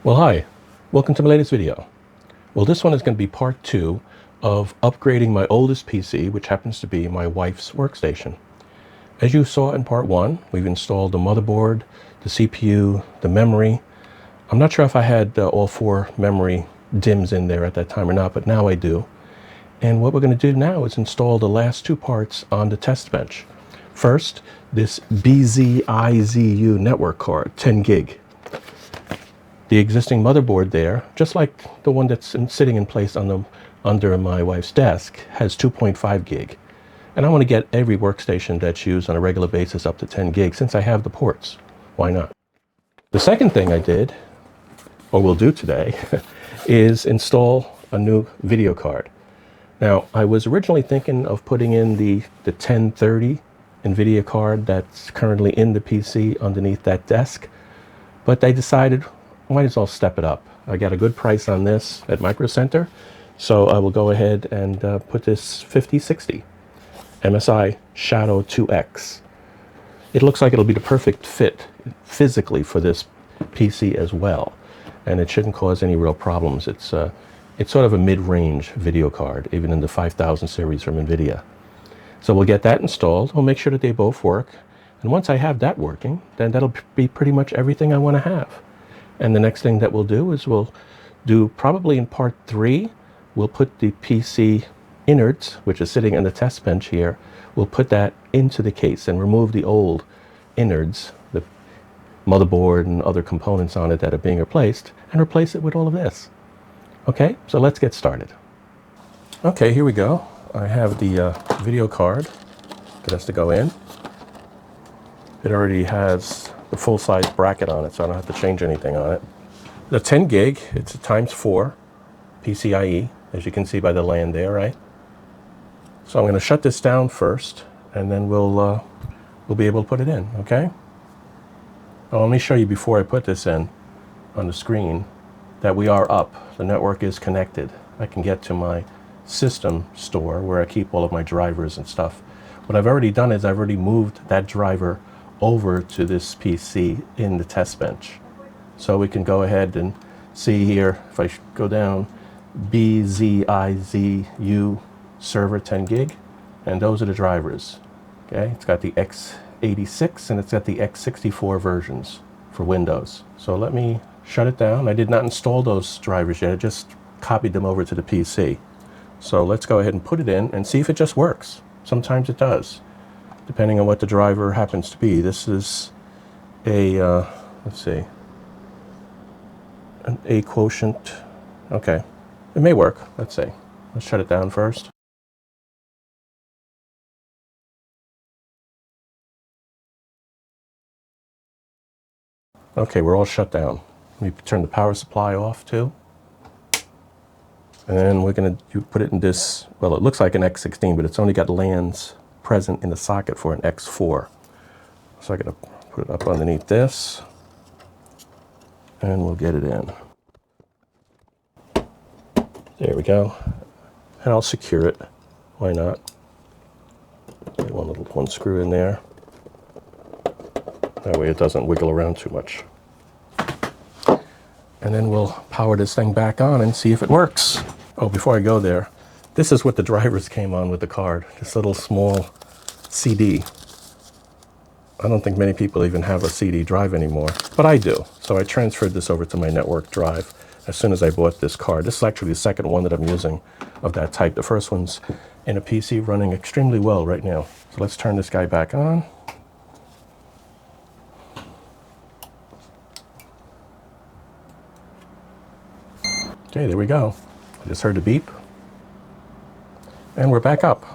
Well, hi, welcome to my latest video. Well, this one is going to be part 2 of upgrading my oldest PC, which happens to be my wife's workstation. As you saw in part 1, we've installed the motherboard, the CPU, the memory. I'm not sure if I had all 4 memory DIMMs in there at that time or not, but now I do. And what we're going to do now is install the last 2 parts on the test bench. First, this BZIZU network card, 10 gig. The existing motherboard there, just like the one that's sitting in place on under my wife's desk, has 2.5 gig. And I want to get every workstation that's used on a regular basis up to 10 gig since I have the ports. Why not? The second thing I did, or will do today, is install a new video card. Now, I was originally thinking of putting in the 1030 NVIDIA card that's currently in the PC underneath that desk, but I decided might as well step it up. I got a good price on this at Micro Center, so I will go ahead and put this 5060 MSI Shadow 2X. It looks like it'll be the perfect fit physically for this PC as well, and it shouldn't cause any real problems. It's sort of a mid-range video card, even in the 5000 series from NVIDIA. So we'll get that installed. We'll make sure that they both work, and once I have that working, then that'll be pretty much everything I want to have. And the next thing that we'll do is we'll do, probably in part 3, we'll put the PC innards, which is sitting on the test bench here, we'll put that into the case and remove the old innards, the motherboard and other components on it that are being replaced, and replace it with all of this. Okay, so let's get started. Okay, here we go. I have the video card that has to go in. It already has the full-size bracket on it, so I don't have to change anything on it. The 10 gig, it's a ×4 PCIe, as you can see by the LAN there, right? So I'm going to shut this down first, and then we'll be able to put it in, okay? Well, let me show you before I put this in on the screen that we are up. The network is connected. I can get to my system store where I keep all of my drivers and stuff. What I've already done is I've already moved that driver over to this PC in the test bench. So we can go ahead and see here, if I go down, BZIZU server 10 gig, and those are the drivers. Okay, it's got the x86 and it's got the x64 versions for Windows. So let me shut it down. I did not install those drivers yet, I just copied them over to the PC. So let's go ahead and put it in and see if it just works. Sometimes it does, depending on what the driver happens to be. This is a, let's see, an A quotient. Okay, it may work. Let's see. Let's shut it down first. Okay, we're all shut down. Let me turn the power supply off too. And then we're going to put it in this, well, it looks like an X16, but it's only got LANs present in the socket for an X4. So I'm going to put it up underneath this, and we'll get it in. There we go. And I'll secure it. Why not? Get one screw in there. That way it doesn't wiggle around too much. And then we'll power this thing back on and see if it works. Oh, before I go there, this is what the drivers came on with the card. This little small CD. I don't think many people even have a CD drive anymore, but I do. So I transferred this over to my network drive as soon as I bought this card. This is actually the second one that I'm using of that type. The first one's in a PC running extremely well right now. So let's turn this guy back on. Okay, there we go. I just heard a beep. And we're back up.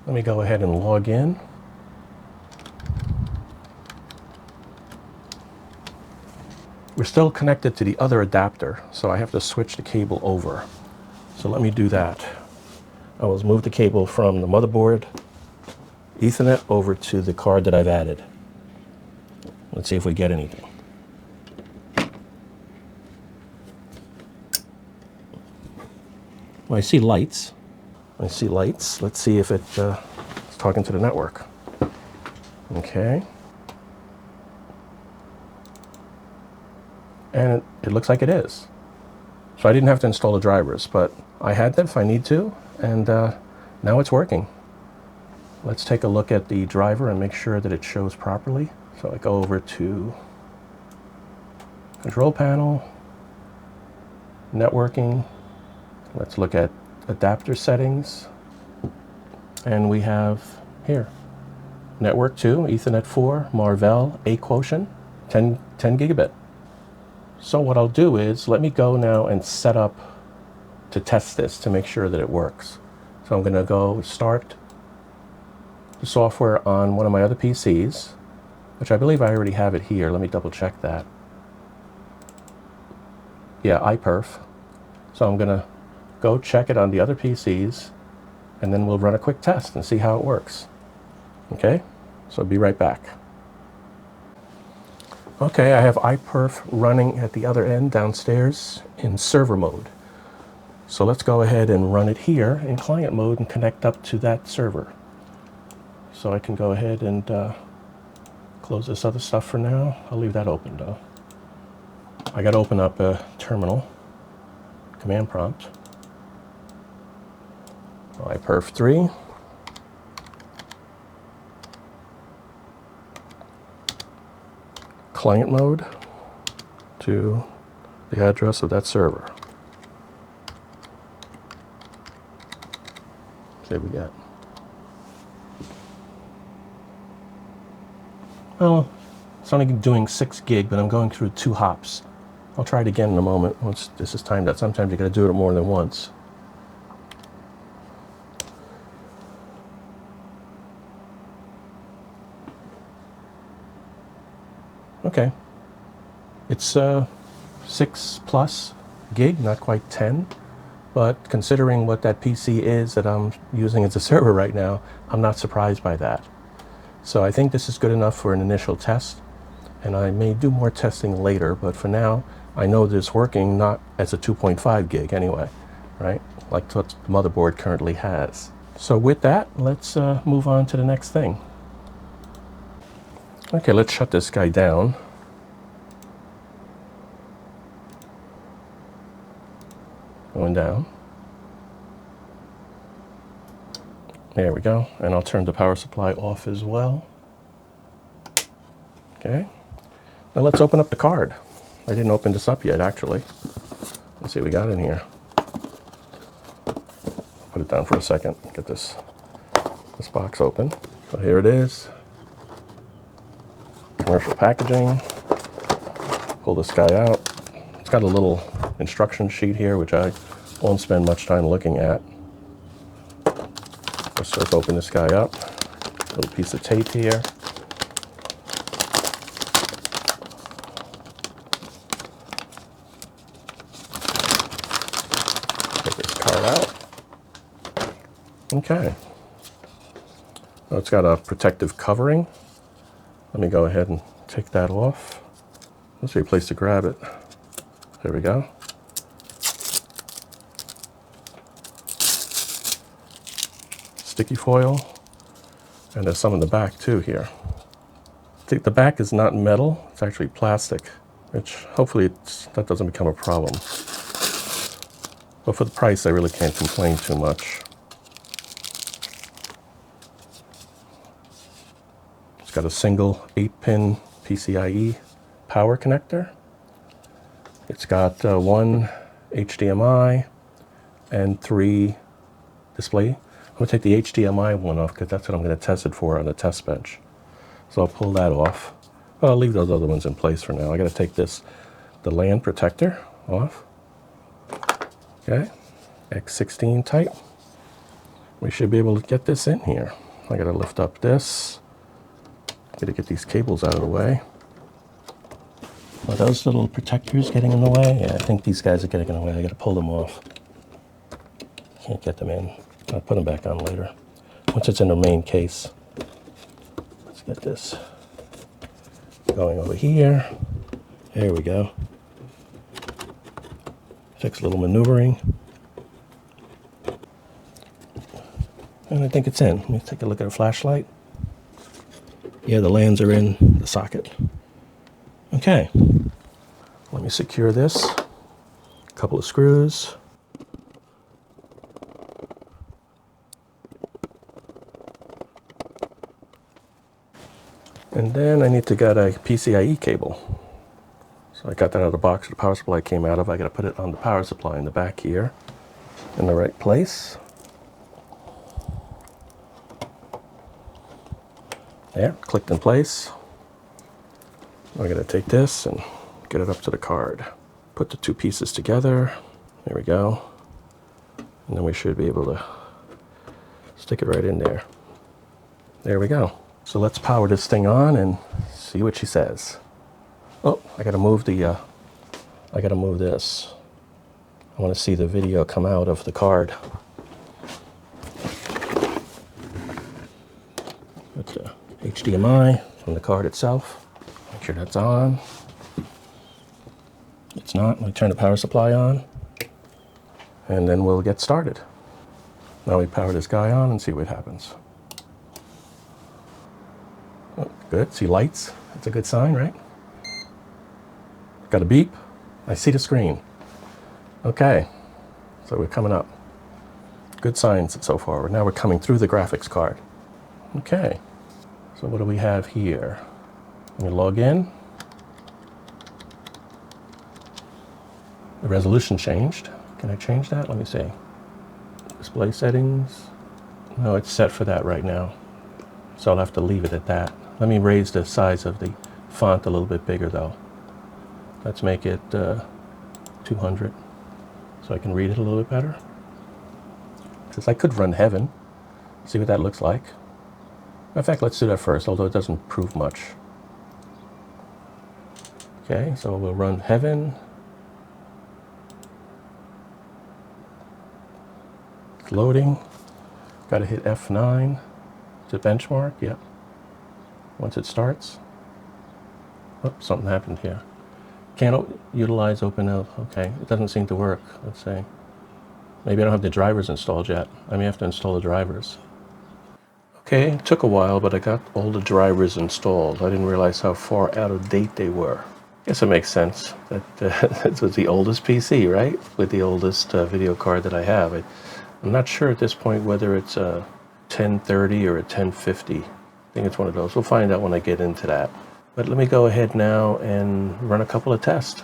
Let me go ahead and log in. We're still connected to the other adapter, so I have to switch the cable over. So let me do that. I will move the cable from the motherboard Ethernet over to the card that I've added. Let's see if we get anything. Well, I see lights. Let's see if it's talking to the network. Okay. and it looks like it is. So I didn't have to install the drivers, but I had them if I need to, and now it's working. Let's take a look at the driver and make sure that it shows properly. So I go over to Control Panel, Networking. Let's look at Adapter Settings, and we have here Network 2, Ethernet 4, Marvell, A quotient, 10 gigabit. So what I'll do is, let me go now and set up to test this to make sure that it works. So I'm going to go start the software on one of my other PCs, which I believe I already have it here. Let me double check that. Yeah, iPerf. So I'm going to go check it on the other PCs, and then we'll run a quick test and see how it works. Okay, so I'll be right back. Okay, I have iPerf running at the other end downstairs in server mode. So let's go ahead and run it here in client mode and connect up to that server. So I can go ahead and close this other stuff for now. I'll leave that open though. I got to open up a terminal, command prompt, iPerf 3. Client mode to the address of that server. See what we got. Well, it's only doing 6 gig, but I'm going through 2 hops. I'll try it again in a moment once this is timed out. Sometimes you got to do it more than once. Okay, it's 6+ gig, not quite 10, but considering what that PC is that I'm using as a server right now, I'm not surprised by that. So I think this is good enough for an initial test, and I may do more testing later, but for now, I know that it's working not as a 2.5 gig anyway, right? Like what the motherboard currently has. So with that, let's move on to the next thing. Okay, let's shut this guy down. Going down. There we go. And I'll turn the power supply off as well. Okay. Now let's open up the card. I didn't open this up yet, actually. Let's see what we got in here. Put it down for a second. Get this box open. So here it is. Commercial packaging. Pull this guy out. It's got a little instruction sheet here, which I won't spend much time looking at. Let's open this guy up. A little piece of tape here. Take this card out. Okay. Well, it's got a protective covering. Let me go ahead and take that off. Let's see a place to grab it. There we go. Sticky foil. And there's some in the back too here. The back is not metal, it's actually plastic, which hopefully that doesn't become a problem. But for the price, I really can't complain too much. It's got a single 8-pin PCIe power connector. It's got 1 HDMI and 3 display. I'm going to take the HDMI one off because that's what I'm going to test it for on the test bench. So I'll pull that off. Well, I'll leave those other ones in place for now. I got to take the LAN protector off. Okay, X16 type. We should be able to get this in here. I got to lift up this. Got to get these cables out of the way. Are those little protectors getting in the way? Yeah, I think these guys are getting in the way. I got to pull them off. Can't get them in. I'll put them back on later. Once it's in the main case. Let's get this going over here. There we go. Fix a little maneuvering. And I think it's in. Let me take a look at a flashlight. Yeah, the LANs are in the socket. Okay. Let me secure this. A couple of screws. And then I need to get a PCIe cable. So I got that out of the box the power supply came out of. I got to put it on the power supply in the back here in the right place. There, clicked in place. I'm going to take this and get it up to the card. Put the two pieces together. There we go. And then we should be able to stick it right in there. There we go. So let's power this thing on and see what she says. Oh, I gotta move this. I want to see the video come out of the card. Put the HDMI from the card itself. Make sure that's on. It's not. Let me turn the power supply on. And then we'll get started. Now we power this guy on and see what happens. Oh, good. See lights? That's a good sign, right? Got a beep. I see the screen. Okay. So we're coming up. Good signs so far. Now we're coming through the graphics card. Okay. So what do we have here? Let me log in. The resolution changed. Can I change that? Let me see. Display settings. No, it's set for that right now. So I'll have to leave it at that. Let me raise the size of the font a little bit bigger though. Let's make it 200 so I can read it a little bit better. Because I could run Heaven, see what that looks like. In fact, let's do that first, although it doesn't prove much. Okay, so we'll run Heaven. It's loading. Got to hit F9 to benchmark. Yep. Once it starts. Oh, something happened here. Can't utilize open out. Okay, it doesn't seem to work. Let's see. Maybe I don't have the drivers installed yet. I may have to install the drivers. Okay, it took a while, but I got all the drivers installed. I didn't realize how far out of date they were. Guess it makes sense that this was the oldest PC, right? With the oldest video card that I have. I'm not sure at this point whether it's a 1030 or a 1050. I think it's one of those. We'll find out when I get into that. But let me go ahead now and run a couple of tests.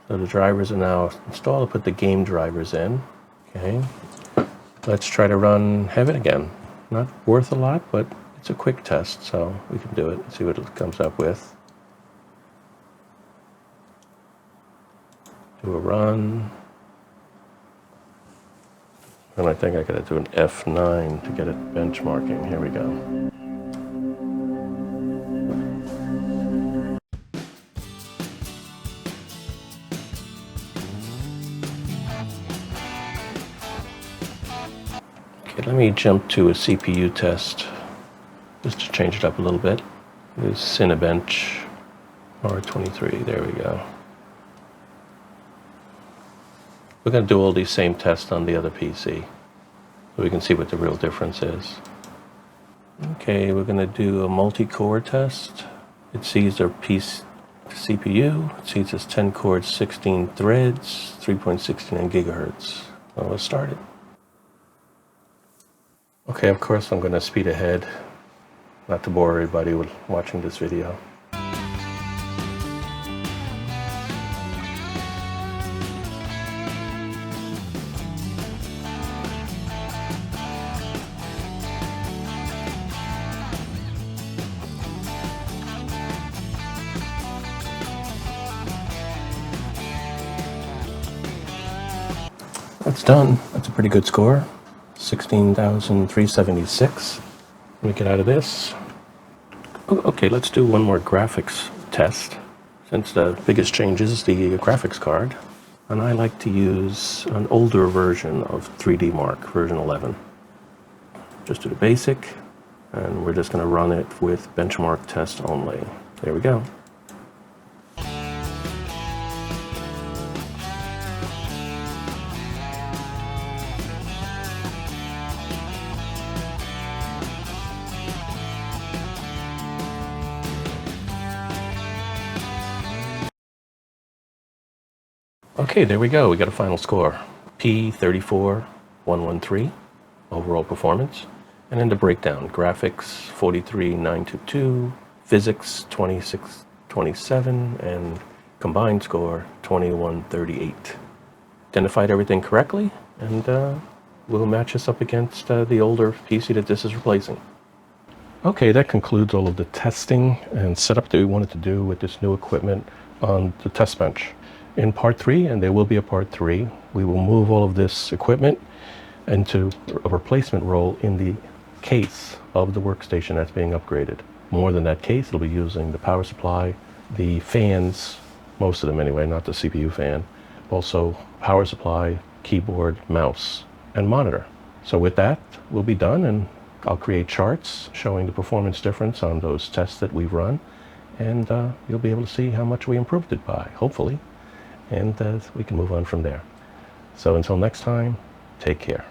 So the drivers are now installed. I'll put the game drivers in. Okay. Let's try to run Heaven again. Not worth a lot, but it's a quick test, so we can do it and see what it comes up with. Do a run. And I think I gotta do an F9 to get it benchmarking. Here we go. Let me jump to a CPU test, just to change it up a little bit. This Cinebench R23, there we go. We're going to do all these same tests on the other PC, so we can see what the real difference is. Okay, we're going to do a multi-core test. It sees our CPU, it sees it's 10 cores, 16 threads, 3.69 gigahertz. Well, let's start it. Okay, of course I'm going to speed ahead, not to bore everybody with watching this video. That's done. That's a pretty good score. 16,376. Let me get out of this. Okay, let's do one more graphics test, since the biggest change is the graphics card. And I like to use an older version of 3D Mark, version 11. Just do the basic, and we're just going to run it with benchmark test only. There we go. Okay, there we go. We got a final score. P34113, overall performance. And then the breakdown, graphics 43922, physics 2627, and combined score 2138. Identified everything correctly, and we'll match this up against the older PC that this is replacing. Okay, that concludes all of the testing and setup that we wanted to do with this new equipment on the test bench. In part 3, and there will be a part 3, we will move all of this equipment into a replacement role in the case of the workstation that's being upgraded. More than that case, it'll be using the power supply, the fans, most of them anyway, not the CPU fan, also power supply, keyboard, mouse, and monitor. So with that, we'll be done, and I'll create charts showing the performance difference on those tests that we've run, and you'll be able to see how much we improved it by, hopefully, and we can move on from there. So until next time, take care.